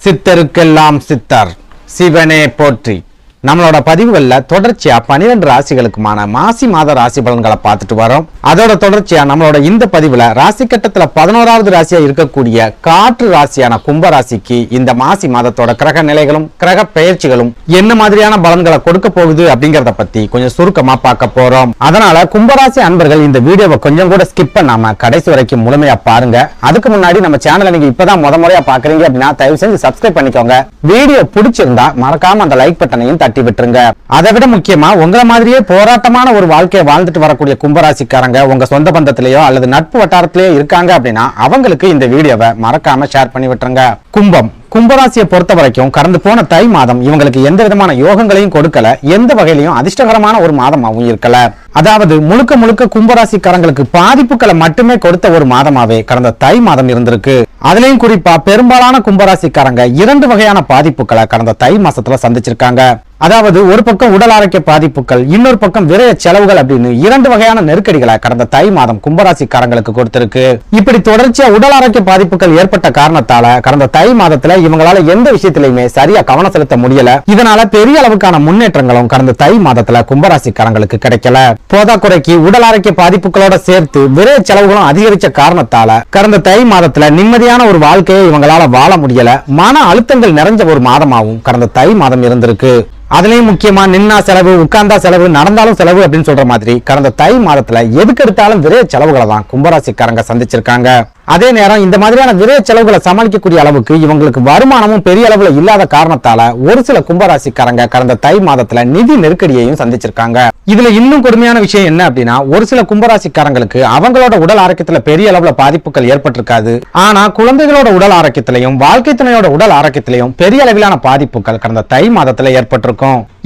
சித்தருக்கெல்லாம் சித்தர் சிவனே போற்றி. நம்மளோட பதிவுகள்ல தொடர்ச்சியா 12 ராசிகளுக்குமான மாசி மாத ராசி பலன்களை பார்த்துட்டு வரோம். அதோட தொடர்ச்சியா நம்மளோட இந்த பதிவுல ராசி கட்டத்துல 11வது ராசியா இருக்கக்கூடிய காற்று ராசியான கும்பராசிக்கு இந்த மாசி மாதத்தோட கிரக நிலைகளும் கிரக பெயர்ச்சிகளும் என்ன மாதிரியான பலன்களை கொடுக்க போகுது அப்படிங்கறத பத்தி கொஞ்சம் சுருக்கமா பார்க்க போறோம். அதனால கும்பராசி அன்பர்கள் இந்த வீடியோவை கொஞ்சம் கூட ஸ்கிப் பண்ணாம கடைசி வரைக்கும் முழுமையா பாருங்க. அதுக்கு முன்னாடி நம்ம சேனலை நீங்க இப்பதான் முறையா பாக்குறீங்க அப்படின்னா தயவு செஞ்சு சப்ஸ்கிரைப் பண்ணிக்கோங்க. வீடியோ பிடிச்சிருந்தா மறக்காம அந்த லைக் பட்டனையும் தட்டி விட்டுருங்க. அதை விட முக்கியமா உங்களை மாதிரியே போராட்டமான ஒரு வாழ்க்கையை வாழ்ந்துட்டு வரக்கூடிய கும்பராசிக்காரங்க உங்க சொந்த பந்தத்திலேயோ அல்லது நட்பு வட்டாரத்திலேயோ இருக்காங்க அப்படின்னா அவங்களுக்கு இந்த வீடியோவை மறக்காம ஷேர் பண்ணி விட்டுருங்க. கும்பராசியை பொறுத்த வரைக்கும் கடந்து போன தை மாதம் இவங்களுக்கு எந்த விதமான யோகங்களையும் கொடுக்கல, எந்த வகையிலையும் அதிர்ஷ்டகரமான ஒரு மாதமாகவும் இருக்கல. அதாவது முழுக்க முழுக்க கும்பராசிக்காரங்களுக்கு பாதிப்புகளை மட்டுமே கொடுத்த ஒரு மாதமாவே கடந்த தை மாதம் இருந்திருக்கு. அதுலயும் குறிப்பா பெரும்பாலான கும்பராசிக்காரங்க 2 வகையான பாதிப்புகளை கடந்த தை மாசத்துல சந்திச்சிருக்காங்க. அதாவது ஒரு பக்கம் உடல் ஆரோக்கிய பாதிப்புகள், இன்னொரு பக்கம் விரைய செலவுகள் அப்படின்னு 2 வகையான நெருக்கடிகளை கடந்த தை மாதம் கும்பராசிக்காரங்களுக்கு கொடுத்திருக்கு. இப்படி தொடர்ச்சியா உடல் ஆரோக்கிய பாதிப்புகள் ஏற்பட்ட காரணத்தால கடந்த தை மாதத்துல இவங்களால எந்த விஷயத்திலுமே சரியா கவனம் செலுத்த முடியல. இதனால பெரிய அளவுக்கான முன்னேற்றங்களும் கடந்த தை மாதத்துல கும்பராசிக்காரங்களுக்கு கிடைக்கல. போதாக்குறைக்கு உடல் ஆரோக்கிய பாதிப்புகளோட சேர்த்து விரைய செலவுகளும் அதிகரிச்ச காரணத்தால கடந்த தை மாதத்துல நிம்மதியான ஒரு வாழ்க்கையை இவங்களால வாழ முடியல. மன அழுத்தங்கள் நிறைஞ்ச ஒரு மாதமாகவும் கடந்த தை மாதம் இருந்திருக்கு. அதுலயும் முக்கியமா நின்னா செலவு, உட்கார்ந்தா செலவு, நடந்தாலும் செலவு அப்படின்னு சொல்ற மாதிரி கடந்த தை மாதத்துல எதுக்கு எடுத்தாலும் விரைய செலவுகளை தான் கும்பராசிக்காரங்க சந்திச்சிருக்காங்க. அதே நேரம் இந்த மாதிரியான விரைய செலவுகளை சமாளிக்கக்கூடிய அளவுக்கு இவங்களுக்கு வருமானமும் பெரிய அளவுல இல்லாத காரணத்தால ஒரு சில கும்பராசிக்காரங்க கடந்த தை மாதத்துல நிதி நெருக்கடியையும் சந்திச்சிருக்காங்க. இதுல இன்னும் கொடுமையான விஷயம் என்ன அப்படின்னா ஒரு சில கும்பராசிக்காரங்களுக்கு அவங்களோட உடல் ஆரோக்கியத்துல பெரிய அளவுல பாதிப்புகள் ஏற்பட்டிருக்காது. ஆனா குழந்தைகளோட உடல் ஆரோக்கியத்திலையும் வாழ்க்கை துணையோட உடல் ஆரோக்கியத்திலையும் பெரிய அளவிலான பாதிப்புகள் கடந்த தை மாதத்துல ஏற்பட்டிருக்கும்.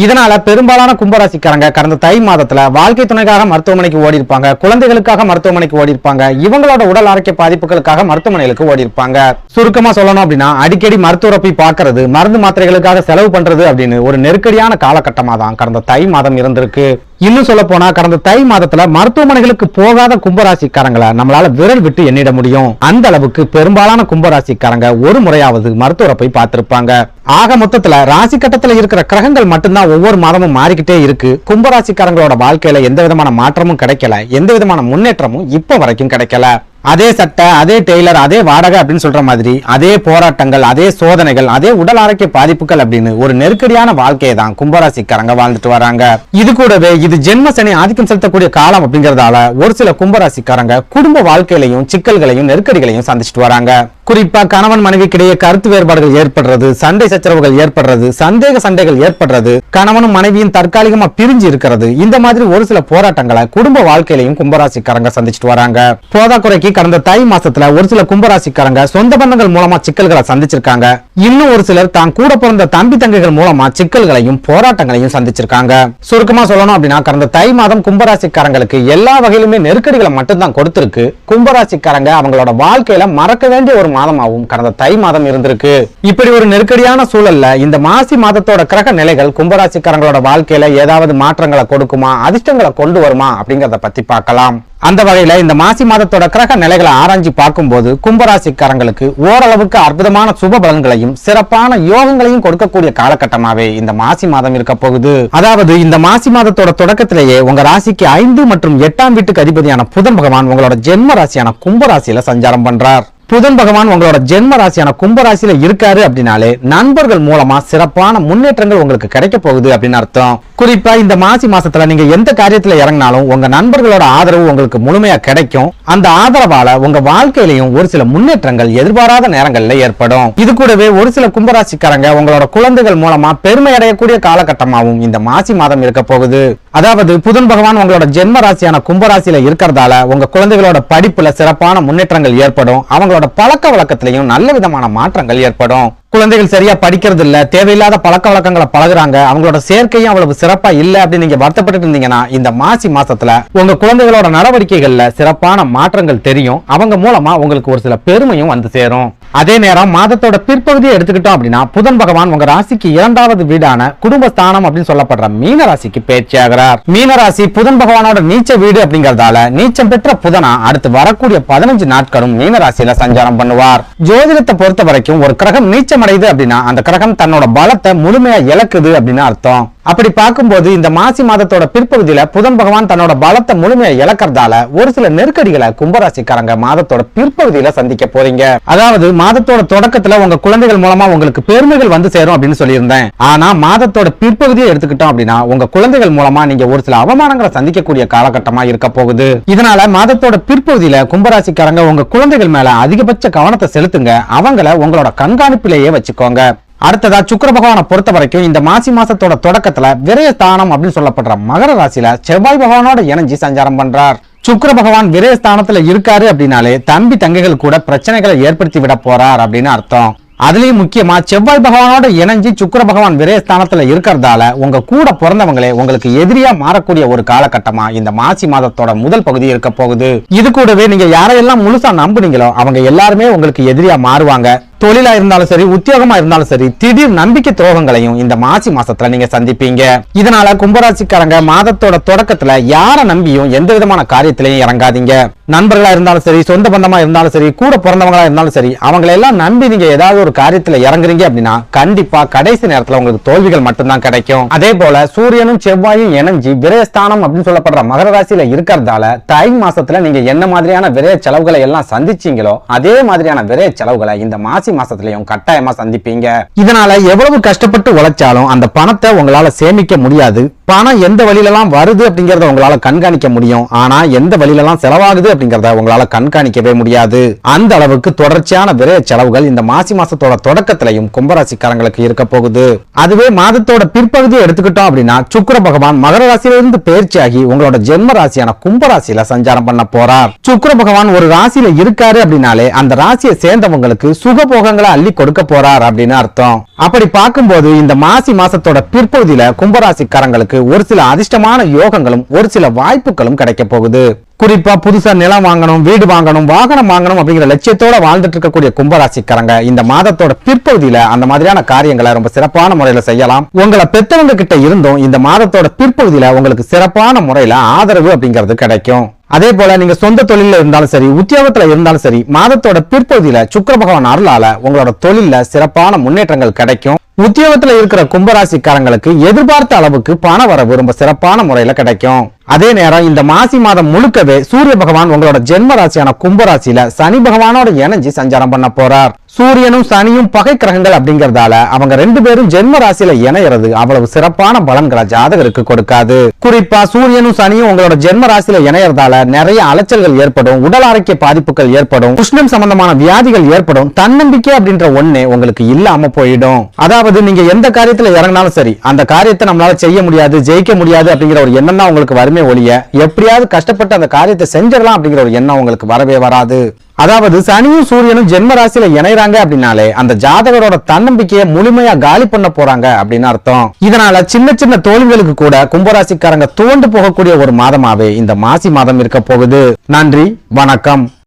இதனால பெரும்பாலான கும்பராசிக்காரங்க கடந்த தை மாதத்துல வாழ்க்கை துணைக்காக மருத்துவமனைக்கு ஓடி இருப்பாங்க, குழந்தைகளுக்காக மருத்துவமனைக்கு ஓடி இருப்பாங்க, இவங்களோட உடல் ஆரோக்கிய பாதிப்புகளுக்காக மருத்துவமனைகளுக்கு ஓடி இருப்பாங்க. சுருக்கமா சொல்லணும் அப்படின்னா அடிக்கடி மருத்துவரை போய் பார்க்கறது, மருந்து மாத்திரைகளுக்காக செலவு பண்றது அப்படின்னு ஒரு நெருக்கடியான காலகட்டமா தான் கடந்த தை மாதம் இருந்திருக்கு. இன்னும் சொல்ல போனா கடந்த தை மாதத்துல மருத்துவமனைகளுக்கு போகாத கும்பராசிக்காரங்களை நம்மளால விரல் விட்டு எண்ணிட முடியும். அந்த அளவுக்கு பெரும்பாலான கும்பராசிக்காரங்க ஒரு முறையாவது மருத்துவரை போய் பார்த்திருப்பாங்க. ஆக மொத்தத்துல ராசி கட்டத்துல இருக்கிற கிரகங்கள் மட்டும்தான் ஒவ்வொரு மாதமும் மாறிக்கிட்டே இருக்கு. கும்பராசிக்காரங்களோட வாழ்க்கையில எந்த விதமான மாற்றமும் கிடைக்கல, எந்த விதமான முன்னேற்றமும் இப்ப வரைக்கும் கிடைக்கல. அதே சட்டை, அதே டெய்லர், அதே வாடகை அப்படின்னு சொல்ற மாதிரி அதே போராட்டங்கள், அதே சோதனைகள், அதே உடல் ஆரோக்கிய பாதிப்புகள் அப்படின்னு ஒரு நெருக்கடியான வாழ்க்கையை தான் கும்பராசிக்காரங்க வாழ்ந்துட்டு வராங்க. இது கூடவே இது ஜென்ம சனி ஆதிக்கம் செலுத்தக்கூடிய காலம் அப்படிங்கறதால ஒரு சில கும்பராசிக்காரங்க குடும்ப வாழ்க்கையிலையும் சிக்கல்களையும் நெருக்கடிகளையும் சந்திச்சுட்டு வராங்க. குறிப்பா கணவன் மனைவிக்கிடையே கருத்து வேறுபாடுகள் ஏற்படுறது, சண்டை சச்சரவுகள் ஏற்படுறது, சண்டைகள் ஏற்படுறது, கணவனும் மனைவியும் தற்காலிகமா பிரிஞ்சு இருக்கிறது, இந்த மாதிரி ஒரு சில போராட்டங்களை குடும்ப வாழ்க்கையிலையும் கும்பராசிக்காரங்க சந்திச்சுட்டு வராங்க. போதாக்குறைக்கு கடந்த தை மாசத்துல ஒரு சில கும்பராசிக்காரங்க சொந்த பந்தங்கள் மூலமா சிக்கல்களை சந்திச்சிருக்காங்க. இன்னும் ஒரு சிலர் தான் கூட பிறந்த தம்பி தங்கைகள் மூலமா சிக்கல்களையும் போராட்டங்களையும் சந்திச்சிருக்காங்க. சுருக்கமா சொல்லணும் அப்படின்னா கடந்த தை மாதம் கும்பராசிக்காரங்களுக்கு எல்லா வகையிலுமே நெருக்கடிகளை மட்டும்தான் கொடுத்திருக்கு. கும்பராசிக்காரங்க அவங்களோட வாழ்க்கையில மறக்க வேண்டிய ஒரு மாதமாகவும் கடந்த தை மாதம் இருந்திருக்கு. இப்படி ஒரு நெருக்கடியான சூழல்ல இந்த மாசி மாதத்தோட கிரக நிலைகள் கும்பராசிக்காரங்களோட வாழ்க்கையில ஏதாவது மாற்றங்களை கொடுக்குமா, அதிர்ஷ்டங்களை கொண்டு வருமா அப்படிங்கறத பத்தி பார்க்கலாம். அந்த வகையில இந்த மாசி மாதத்தோட கிரக நிலைகளை ஆராய்ச்சி பார்க்கும்போது கும்பராசிக்காரங்களுக்கு ஓரளவுக்கு அற்புதமான சுப பலன்களையும் சிறப்பான யோகங்களையும் கொடுக்கக்கூடிய காலகட்டமாவே இந்த மாசி மாதம் இருக்க போகுது. அதாவது இந்த மாசி மாதத்தோட தொடக்கத்திலேயே உங்க ராசிக்கு 5 மற்றும் 8ஆம் வீட்டுக்கு அதிபதியான புதன் பகவான் உங்களோட ஜென்ம ராசியான கும்பராசியில சஞ்சாரம் பண்றார். புதன் பகவான் உங்களோட ஜென்ம ராசியான கும்பராசியில இருக்காரு அப்படின்னாலே நண்பர்கள் மூலமா சிறப்பான முன்னேற்றங்கள் உங்களுக்கு கிடைக்க போகுது அப்படின்னு அர்த்தம். குறிப்பா இந்த மாசி மாசத்துல நீங்க எந்த காரியத்துல இறங்கினாலும் உங்க நண்பர்களோட ஆதரவு உங்களுக்கு முழுமையா கிடைக்கும். அந்த ஆதரவால உங்க வாழ்க்கையிலையும் ஒரு சில முன்னேற்றங்கள் எதிர்பாராத நேரங்கள்ல ஏற்படும். இது கூடவே ஒரு சில கும்பராசிக்காரங்க உங்களோட குழந்தைகள் மூலமா பெருமை அடையக்கூடிய காலகட்டமாகவும் இந்த மாசி மாதம் இருக்க போகுது. அதாவது புதன் பகவான் உங்களோட ஜென்ம ராசியான கும்பராசியில இருக்கிறதால உங்க குழந்தைகளோட படிப்புல சிறப்பான முன்னேற்றங்கள் ஏற்படும். அவங்களோட பழக்க வழக்கத்திலையும் நல்ல விதமான மாற்றங்கள் ஏற்படும். குழந்தைகள் சரியா படிக்கிறது இல்ல, தேவையில்லாத பழக்க வழக்கங்களை பழகுறாங்க, அவங்களோட சேர்க்கையும் அவ்வளவு சிறப்பா இல்ல அப்படின்னு நீங்க வருத்தப்பட்டு இருந்தீங்கன்னா இந்த மாசி மாசத்துல உங்க குழந்தைகளோட நடவடிக்கைகள்ல சிறப்பான மாற்றங்கள் தெரியும். அவங்க மூலமா உங்களுக்கு ஒரு சில பெருமையும் வந்து சேரும். அதே நேரம் மாதத்தோட பிற்பகுதியை எடுத்துக்கிட்டோம் அப்படின்னா புதன் பகவான் உங்க ராசிக்கு 2வது வீடான குடும்பஸ்தானம் அப்படின்னு சொல்லப்படுற மீன ராசிக்கு பயிற்சி ஆகிறார். மீன ராசி புதன் பகவானோட நீச்ச வீடு அப்படிங்கறதால நீச்சம் பெற்ற புதனா அடுத்து வரக்கூடிய 15 நாட்களும் மீன ராசியில சஞ்சாரம் பண்ணுவார். ஜோதிடத்தை பொறுத்த வரைக்கும் ஒரு கிரகம் நீச்சம் அடையுது அப்படின்னா அந்த கிரகம் தன்னோட பலத்தை முழுமையா இழக்குது அப்படின்னு அர்த்தம். அப்படி பார்க்கும்போது இந்த மாசி மாதத்தோட பிற்பகுதியில புதன் பகவான் தன்னோட பலத்தை முழுமையா இழக்கிறதால ஒரு சில நெருக்கடிகளை கும்பராசிக்காரங்க மாதத்தோட பிற்பகுதியில சந்திக்க போறீங்க. அதாவது மாதத்தோட தொடக்கத்துல உங்க குழந்தைகள் மூலமா உங்களுக்கு பெருமைகள் வந்து சேரும் அப்படின்னு சொல்லியிருந்தேன். ஆனா மாதத்தோட பிற்பகுதியை எடுத்துக்கிட்டோம் அப்படின்னா உங்க குழந்தைகள் மூலமா நீங்க ஒரு சில அவமானங்களை சந்திக்கக்கூடிய காலகட்டமா இருக்க போகுது. இதனால மாதத்தோட பிற்பகுதியில கும்பராசிக்காரங்க உங்க குழந்தைகள் மேல அதிகபட்ச கவனத்தை செலுத்துங்க. அவங்கள உங்களோட கண்காணிப்பிலேயே வச்சுக்கோங்க. அடுத்ததா சுக்கிர பகவானை பொறுத்த வரைக்கும் இந்த மாசி மாசத்தோட தொடக்கத்துல விரயஸ்தானம் அப்படின்னு சொல்லப்படுற மகர ராசியில செவ்வாய் பகவானோட இணைஞ்சு சஞ்சாரம் பண்றார். சுக்கிர பகவான் விரயஸ்தானத்துல இருக்காரு அப்படின்னாலே தம்பி தங்கைகள் கூட பிரச்சனைகளை ஏற்படுத்தி விட போறார் அப்படின்னு அர்த்தம். அதுலயும் முக்கியமா செவ்வாய் பகவானோட இணைஞ்சு சுக்கிர பகவான் விரயஸ்தானத்துல இருக்கிறதால உங்க கூட பிறந்தவங்களே உங்களுக்கு எதிரியா மாறக்கூடிய ஒரு காலகட்டமா இந்த மாசி மாதத்தோட முதல் பகுதி இருக்க போகுது. இது கூடவே நீங்க யாரையெல்லாம் முழுசா நம்புனீங்களோ அவங்க எல்லாருமே உங்களுக்கு எதிரியா மாறுவாங்க. தொழிலா இருந்தாலும் சரி, உத்தியோகமா இருந்தாலும் சரி, திடீர் நம்பிக்கை துரோகங்களையும் இந்த மாசி மாசத்துல நீங்க சந்திப்பீங்க. இதனால கும்பராசிக்காரங்க மாதத்தோட தொடக்கத்துல யார நம்பியும் எந்த விதமான காரியத்திலையும் இறங்காதீங்க. நண்பர்களா இருந்தாலும் சரி, சொந்த பந்தமா இருந்தாலும் சரி, கூட பிறந்தவங்களா இருந்தாலும் சரி, அவங்களை எல்லாம் நம்பி நீங்க ஏதாவது ஒரு காரியத்துல இறங்குறீங்க அப்படின்னா கண்டிப்பா கடைசி நேரத்துல உங்களுக்கு தோல்விகள் மட்டும்தான் கிடைக்கும். அதே போல சூரியனும் செவ்வாயும் இணைஞ்சு விரயஸ்தானம் அப்படின்னு சொல்லப்படுற மகர ராசியில இருக்கிறதால தை மாசத்துல நீங்க என்ன மாதிரியான விரய செலவுகளை எல்லாம் சந்திச்சீங்களோ அதே மாதிரியான விரய செலவுகளை இந்த மாசி மாசத்திலையும் கட்டாயமா சந்திப்பீங்க. இதனால எவ்வளவு கஷ்டப்பட்டு உழைச்சாலும் அந்த பணத்தை உங்களால சேமிக்க முடியாது. பணம் எந்த வழியிலலாம் வருது அப்படிங்கறத உங்களால கண்காணிக்க முடியும். ஆனா எந்த வழியிலலாம் செலவாகுது அப்படிங்கறத உங்களால கண்காணிக்கவே முடியாது. அந்த அளவுக்கு தொடர்ச்சியான விரய செலவுகள் இந்த மாசி மாசத்தோட தொடக்கத்திலையும் கும்பராசிக்காரங்களுக்கு இருக்க போகுது. அதுவே மாதத்தோட பிற்பகுதியை எடுத்துக்கிட்டோம் அப்படின்னா சுக்கிர பகவான் மகர ராசியிலிருந்து பயிற்சியாகி உங்களோட ஜென்ம ராசியான கும்பராசியில சஞ்சாரம் பண்ண போறார். சுக்கிர பகவான் ஒரு ராசியில இருக்காரு அப்படின்னாலே அந்த ராசியை சேர்ந்தவங்களுக்கு சுகபோகங்களை அள்ளி கொடுக்க போறார் அப்படின்னு அர்த்தம். அப்படி பார்க்கும்போது இந்த மாசி மாசத்தோட பிற்பகுதியில கும்பராசிக்காரங்களுக்கு ஒரு சில அதிர்ஷ்டமான யோகங்களும் ஒரு சில வாய்ப்புகளும் கிடைக்க போகுது. குறிப்பா புதுசா நிலம் வாங்கணும், வீடு வாங்கணும், வாகனம் வாங்கணும் அப்படிங்கிற லட்சியத்தோட வாழ்ந்துட்டு இருக்கக்கூடிய கும்பராசிக்காரங்க இந்த மாதத்தோட பிற்பகுதியில அந்த மாதிரியான காரியங்களை ரொம்ப சிறப்பான முறையில செய்யலாம். உங்களை பெத்தவங்க கிட்ட இருந்தும் இந்த மாதத்தோட பிற்பகுதியில உங்களுக்கு சிறப்பான முறையில ஆதரவு அப்படிங்கிறது கிடைக்கும். அதே போல நீங்க சொந்த தொழில இருந்தாலும் சரி, உத்தியோகத்துல இருந்தாலும் சரி, மாதத்தோட பிற்பகுதியில சுக்கிர பகவான் அருளால உங்களோட தொழில சிறப்பான முன்னேற்றங்கள் கிடைக்கும். உத்தியோகத்துல இருக்கிற கும்பராசிக்காரங்களுக்கு எதிர்பார்த்த அளவுக்கு பண வரவு ரொம்ப சிறப்பான முறையில கிடைக்கும். அதே நேரம் இந்த மாசி மாதம் முழுக்கவே சூரிய பகவான் உங்களோட ஜென்ம ராசியான கும்பராசியில சனி பகவானோட இணைஞ்சு சஞ்சாரம் பண்ண போறார். சூரியனும் சனியும் பகை கிரகங்கள் அப்படிங்கறதால அவங்க 2 பேரும் ஜென்ம ராசியில இணையிறது அவ்வளவு சிறப்பான பலன்களை ஜாதகருக்கு கொடுக்காது. குறிப்பா சூரியனும் சனியும் உங்களோட ஜென்ம ராசியில இணையறதால நிறைய அலைச்சல்கள் ஏற்படும், உடல் ஆரோக்கிய பாதிப்புகள் ஏற்படும், உஷ்ணம் சம்பந்தமான வியாதிகள் ஏற்படும், தன்னம்பிக்கை அப்படின்ற ஒண்ணே உங்களுக்கு இல்லாம போயிடும். அதாவது நீங்க எந்த காரியத்துல இறங்கினாலும் சரி அந்த காரியத்தை நம்மளால செய்ய முடியாது, ஜெயிக்க முடியாது அப்படிங்கிற ஒரு எண்ணம் தான் உங்களுக்கு வருமே ஒழிய எப்படியாவது கஷ்டப்பட்டு அந்த காரியத்தை செஞ்சிடலாம் அப்படிங்கிற ஒரு எண்ணம் உங்களுக்கு வரவே வராது. அதாவது சனியும் சூரியனும் ஜென்ம ராசியில இணைறாங்க அப்படின்னாலே அந்த ஜாதகரோட தன்னம்பிக்கையை முழுமையா காலி பண்ண போறாங்க அப்படின்னு அர்த்தம். இதனால சின்ன சின்ன தோல்விகளுக்கு கூட கும்பராசிக்காரங்க துவண்டு போகக்கூடிய ஒரு மாதமாவே இந்த மாசி மாதம் இருக்க போகுது. நன்றி, வணக்கம்.